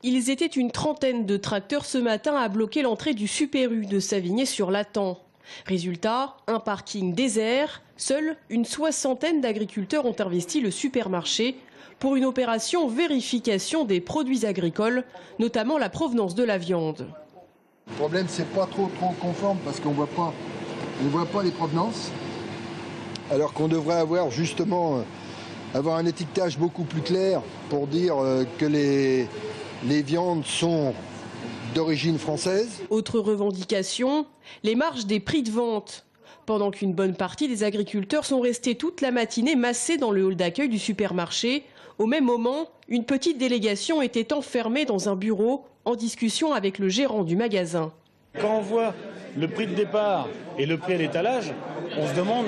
Ils étaient une trentaine de tracteurs ce matin à bloquer l'entrée du Super U de Savigné-sur-Lathan. Résultat, un parking désert. Seule une soixantaine d'agriculteurs ont investi le supermarché pour une opération vérification des produits agricoles, notamment la provenance de la viande. Le problème, c'est pas trop conforme parce qu'on ne voit pas les provenances. Alors qu'on devrait avoir justement un étiquetage beaucoup plus clair pour dire que les viandes sont d'origine française. Autre revendication, les marges des prix de vente. Pendant qu'une bonne partie des agriculteurs sont restés toute la matinée massés dans le hall d'accueil du supermarché, au même moment, une petite délégation était enfermée dans un bureau en discussion avec le gérant du magasin. Quand on voit le prix de départ et le prix à l'étalage, on se demande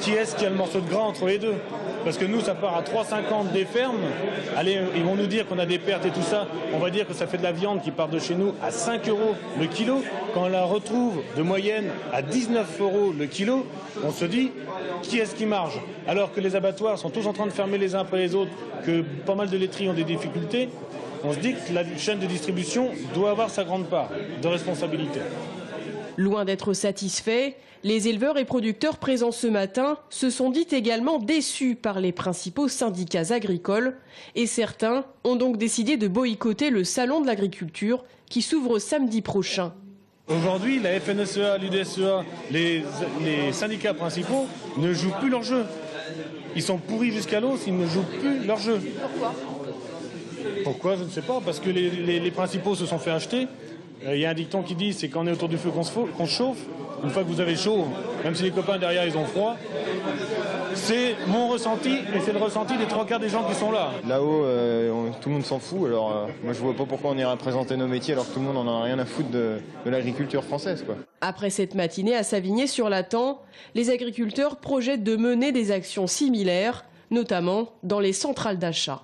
qui est-ce qui a le morceau de gras entre les deux. Parce que nous, ça part à 3,50 des fermes. Allez, ils vont nous dire qu'on a des pertes et tout ça. On va dire que ça fait de la viande qui part de chez nous à 5 € le kilo. Quand on la retrouve de moyenne à 19 € le kilo, on se dit qui est-ce qui marge. Alors que les abattoirs sont tous en train de fermer les uns après les autres, que pas mal de laiteries ont des difficultés, on se dit que la chaîne de distribution doit avoir sa grande part de responsabilité. Loin d'être satisfaits, les éleveurs et producteurs présents ce matin se sont dit également déçus par les principaux syndicats agricoles et certains ont donc décidé de boycotter le salon de l'agriculture qui s'ouvre samedi prochain. Aujourd'hui, la FNSEA, l'UDSEA, les syndicats principaux ne jouent plus leur jeu. Ils sont pourris jusqu'à l'os, ils ne jouent plus leur jeu. Pourquoi, je ne sais pas, parce que les principaux se sont fait acheter. Il y a un dicton qui dit, c'est quand on est autour du feu qu'on se chauffe. Une fois que vous avez chaud, même si les copains derrière ils ont froid, c'est mon ressenti et c'est le ressenti des 3/4 des gens qui sont là. Là-haut, tout le monde s'en fout, alors moi je vois pas pourquoi on irait présenter nos métiers alors que tout le monde en a rien à foutre de l'agriculture française, quoi. Après cette matinée à Savigné-sur-Lathan, les agriculteurs projettent de mener des actions similaires, notamment dans les centrales d'achat.